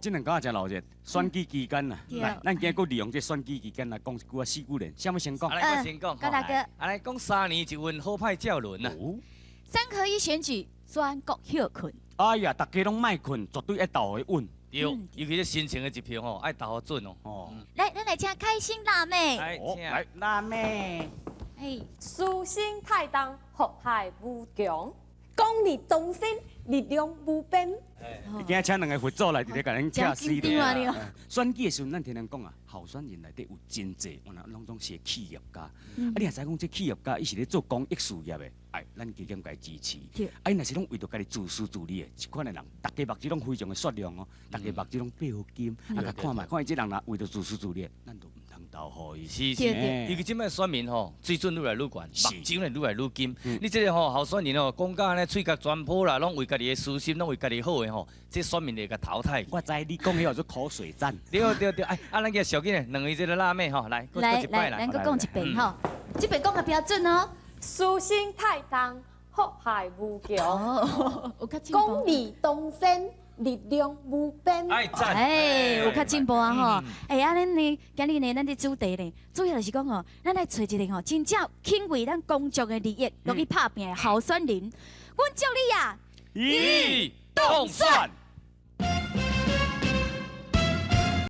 这两天真热热，选举期间呐，对来，咱今个利用这选举期间来讲一句四句连，啥物先讲？来，我先讲。高大哥，来讲3年一运好派照轮呐。3合1选举全国休困。哎呀，大家拢莫困，绝对会投会稳。对，尤其是新城的一票吼，爱投准哦。哦，来，咱来请开心辣妹。来，来，辣妹。哎，书生太重，福海无强，公力忠心，力量无边。今仔请两个佛祖来伫咧甲咱请死真紧张啊你。选举的时阵，咱听人讲啊，候选人内底有真济，我拢总是企业家。啊，你也知讲这企业家，伊是咧做公益事业的，哎，咱基金该支持。啊，伊若是拢为着家己自私自利的，一款的人，大家目睭拢非常的雪亮哦，大家目睭拢表金，啊，甲看卖，看伊这人若为着自私自利，咱都唔通投互伊。是，尤其即摆选民吼，水准愈来愈悬，目睭咧愈来愈金。你这个吼候选人吼，讲甲安尼喙角全破啦，拢为家己的私心，拢为家己好的吼，这选民会甲淘汰。我知你讲迄叫做口水战。对，哎，咱叫小囡两个这个辣妹吼，来，来，咱搁讲一遍吼，这边讲个标准哦。书生太重，福海无强，哦，有较进步。公力忠心，力量无边。哎，赞！哎，有较进步啊吼！哎，安尼呢，今日呢，咱的主题呢，主要就是讲吼，咱来找一个吼，真正肯为咱公众的利益，落去拍拼的候选人。阮祝你啊，动算。